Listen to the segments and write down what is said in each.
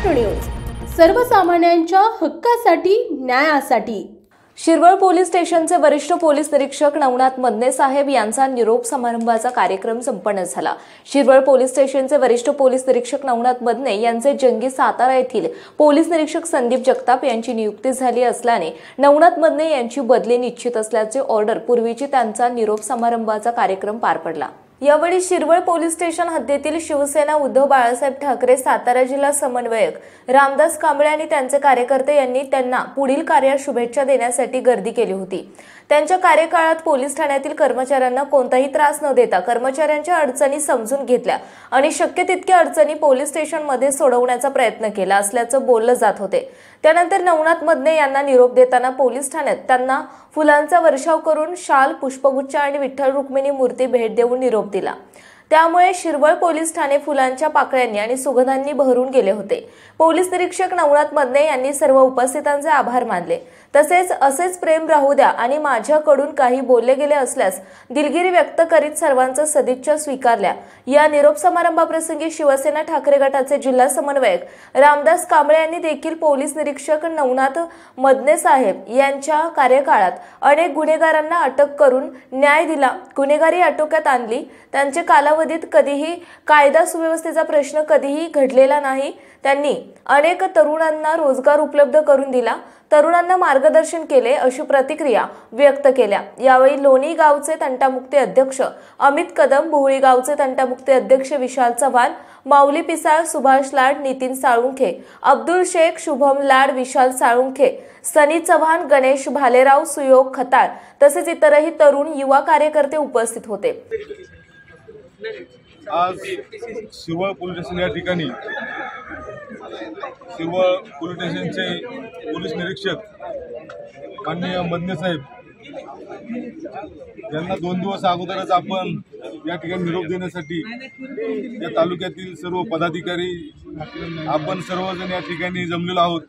Maharashtra news, सर्वसामान्यांच्या हक्कासाठी, न्यायासाठी। शिरवळ पोलीस स्टेशनचे वरिष्ठ पोलीस निरीक्षक नवनाथ मदने साहेब यांचा निरोप समारंभाचा कार्यक्रम संपन्न झाला। शिरवळ पोलीस स्टेशनचे वरिष्ठ पोलीस निरीक्षक नवनाथ मदने यांचे जंगी सातारा येथील पोलीस निरीक्षक संदीप जगताप यांची नियुक्ती झाली असल्याने नवनाथ मदने यांची बदली निश्चित असल्याचे ऑर्डर पूर्वीची त्यांचा निरोप समारंभाचा कार्यक्रम पार पडला। यावेळी शिरवळ पोलीस स्टेशन हद्दीतील शिवसेना उद्धव बाळासाहेब ठाकरे सातारा जिल्हा समन्वयक रामदास कांबळे आणि त्यांचे कार्यकर्ते यांनी त्यांना पुढील कार्यात शुभेच्छा देण्यासाठी गर्दी केली होती। त्यांच्या कार्यकाळात पोलीस ठाण्यातील कर्मचाऱ्यांना कोणताही त्रास न देता कर्मचाऱ्यांच्या अडचणी समजून घेतल्या आणि शक्य तितक्या अडचणी पोलीस स्टेशनमध्ये सोडवण्याचा प्रयत्न केला असल्याचं बोललं जात होते। त्यानंतर नवनाथ मदने यांना निरोप देताना पोलीस ठाण्यात त्यांना फुलांचा वर्षाव करून शाल, पुष्पगुच्छ आणि विठ्ठल रुक्मिणी मूर्ती भेट देऊन निरोप दिला। त्यामुळे शिरवळ पोलीस ठाणे फुलांच्या पाकळ्यांनी आणि सुगंधांनी बहरून गेले होते। पोलीस निरीक्षक नवनाथ मदने यांनी सर्व उपस्थितांचे आभार मानले। तसेच असेच प्रेम राहू द्या आणि माझ्याकडून काही बोलले गेले असल्यास दिलगिरी व्यक्त करीत सर्वांचा सदिच्छा स्वीकारल्या। या निरोप समारंभाप्रसंगी शिवसेना ठाकरे गटाचे जिल्हा समन्वयक रामदास कांबळे यांनी देखील पोलीस निरीक्षक नवनाथ मदने साहेब यांच्या कार्यकाळात अनेक गुन्हेगारांना अटक करून न्याय दिला, गुन्हेगारी आटोक्यात आणली। त्यांच्या कालावधीत कधीही कायदा सुव्यवस्थेचा प्रश्न कधीही घडलेला नाही। त्यांनी अनेक तरुणांना रोजगार उपलब्ध करून दिला, तरुणांना मार्गदर्शन केले अशी प्रतिक्रिया व्यक्त केल्या। यावेळी लोणी गावचे तंटामुक्ती अध्यक्ष अमित कदम, भोवळी गावचे तंटामुक्ती अध्यक्ष विशाल चव्हाण, माऊली पिसाळ, सुभाष लाड, नितीन साळुंखे, अब्दुल शेख, शुभम लाड, विशाल साळुंखे, सनी चव्हाण, गणेश भालेराव, सुयोग खताळ तसेच इतरही तरुण युवा कार्यकर्ते उपस्थित होते। आज शिरवळ पोलीस स्टेशन या ठिकाणी शिरवळ पोलीस स्टेशनचे पोलीस निरीक्षक माननीय मदने साहेब यांना 2 दिवस अगोदरच आपण या ठिकाणी निरोप देण्यासाठी या तालुक्यातील सर्व पदाधिकारी आपण सर्वजण या ठिकाणी जमलेलो आहोत।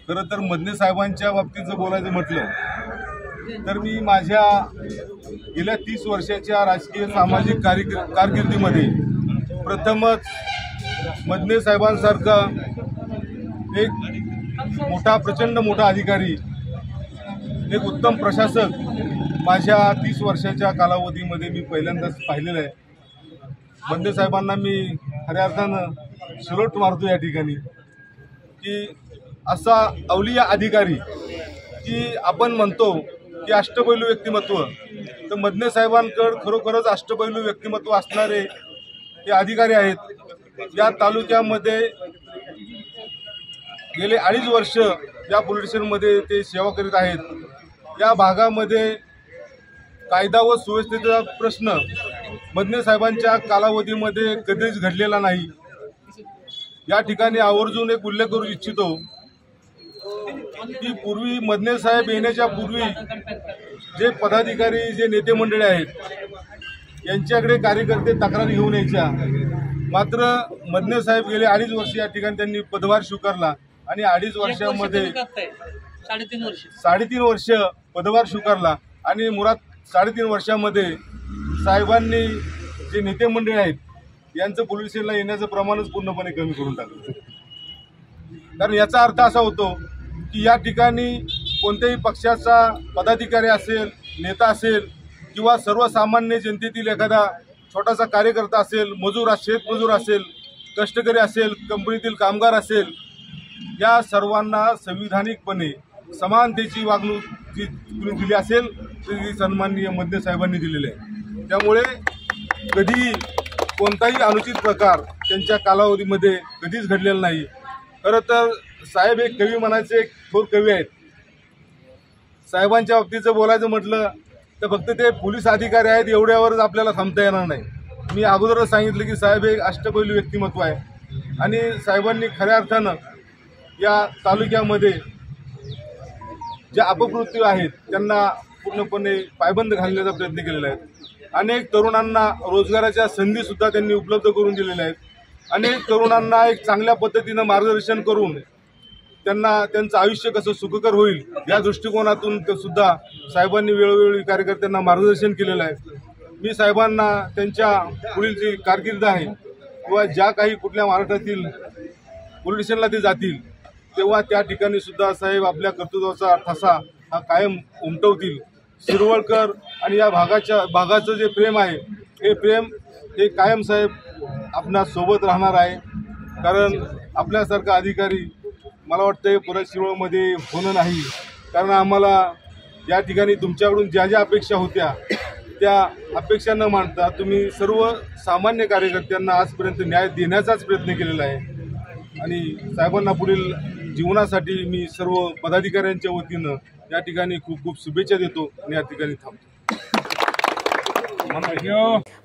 खरं तर मदने साहेबांच्या बाबतीत जर बोलायचं म्हटलं तर मी माझ्या गेल्या 30 वर्षाच्या राजकीय सामाजिक कारकिर्दीमध्ये प्रथमच मदने साहेबांसारखा एक प्रचंड मोठा अधिकारी, एक उत्तम प्रशासक माझ्या 30 वर्षाच्या कालावधीमध्ये मी पहिल्यांदाच पाहिलेलं आहे। मदने साहेबांना मी खऱ्या अर्थानं सॅल्यूट मारतो या ठिकाणी की असा अवलिया अधिकारी की आपण म्हणतो की अष्टपैलू व्यक्तिमत्व, तर मदने साहेबांकडे खरोखरच अष्टपैलू व्यक्तिमत्व असणारे हे अधिकारी आहेत। या तालुक्यामध्ये गेले 2.5 वर्ष या पोलीस स्टेशनमध्ये ते सेवा करीत आहेत। या भागामध्ये कायदा व सुव्यवस्थेचा प्रश्न मदने साहेबांच्या कालावधीमध्ये कधीच घडलेला नाही। या ठिकाणी आवर्जून एक उल्लेख करू इच्छितो की पूर्वी मदने साहेब येण्याच्या पूर्वी जे पदाधिकारी, जे नेते मंडळी आहेत यांच्याकडे कार्यकर्ते तक्रारी घेऊन यायच्या, मात्र मदने साहेब गेले 2.5 वर्ष या ठिकाणी त्यांनी पदभार स्वीकारला आणि 2.5 वर्षामध्ये 3.5 वर्ष पदभार स्वीकारला आणि मुळात 3.5 वर्षामध्ये साहेबांनी जे नेते मंडळी आहेत यांचं पोलीस स्टेशनला येण्याचं प्रमाणच पूर्णपणे कमी करून टाकलं। कारण याचा अर्थ असा होतो की या ठिकाणी कोणत्याही पक्षाचा पदाधिकारी असेल, नेता असेल किंवा सर्वसामान्य जनतेतील एखादा छोटासा कार्यकर्ता असेल, शेतमजूर असेल, कष्टकरी असेल, कंपनीतील कामगार असेल, या सर्वांना संविधानिकपणे समानतेची वागणूक जी दिली असेल ती सन्माननीय मदने साहेबांनी दिलेली आहे। त्यामुळे कधी कोणताही अनुचित प्रकार त्यांच्या कालावधीमध्ये कधीच घडलेला नाही। खरं तर साहेब एक कवी म्हणायचे, एक थोर कवी आहेत। साहेबांच्या बाबतीत जर बोलायचं म्हटलं तर फक्त ते पोलीस अधिकारी आहेत एवढ्यावरच आपल्याला थांबता येणार नाही। मी अगोदरच सांगितलं की साहेब एक अष्टपैलू व्यक्तिमत्व आहे आणि साहेबांनी खऱ्या अर्थानं या तालुक्यामध्ये ज्या अपप्रवृत्ती आहेत त्यांना पूर्णपणे पायबंद घालण्याचा प्रयत्न केलेला आहे। अनेक तरुणांना रोजगाराच्या संधीसुद्धा त्यांनी उपलब्ध करून दिलेल्या आहेत। अनेक तरुणांना एक चांगल्या पद्धतीनं मार्गदर्शन करून त्यांना त्यांचं आयुष्य कसं सुखकर होईल या दृष्टिकोनातून सुद्धा साहेबांनी वेळोवेळी कार्यकर्त्यांना मार्गदर्शन केलेलं आहे। मी साहेबांना त्यांच्या पुढील जी कारकीर्द आहे किंवा ज्या काही कुठल्या महाराष्ट्रातील पोलीस स्टेशनला ते जातील तेव्हा त्या ठिकाणी सुद्धा साहेब आपल्या कर्तृत्वाचा ठसा हा कायम उमटवतील. शिरवळकर आणि या भागाचं जे प्रेम आहे हे प्रेम हे कायम साहेब आपणा सोबत राहणार आहे. कारण आपल्यासारखा अधिकारी मला वाटतं परत शिरवळमध्ये होणं नाही. कारण आम्हाला या ठिकाणी तुमच्याकडून ज्या ज्या अपेक्षा होत्या त्या अपेक्षा न मांडता तुम्ही सर्व सामान्य कार्यकर्त्यांना आजपर्यंत न्याय देण्याचाच प्रयत्न केलेला आहे. आणि साहेबांना पुढील जीवनासाठी मी सर्व पदाधिकाऱ्यांच्या वतीनं या ठिकाणी खूप खूप शुभेच्छा देतो आणि या ठिकाणी थांबतो.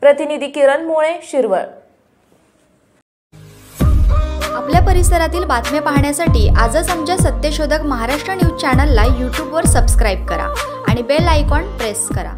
प्रतिनिधी किरण मोळे, शिरवळ. आपल्या परिसरातील बातम्या पाहण्यासाठी आजच आमच्या सत्यशोधक महाराष्ट्र न्यूज चॅनलला यूट्यूबवर सबस्क्राईब करा आणि बेल आयकॉन प्रेस करा.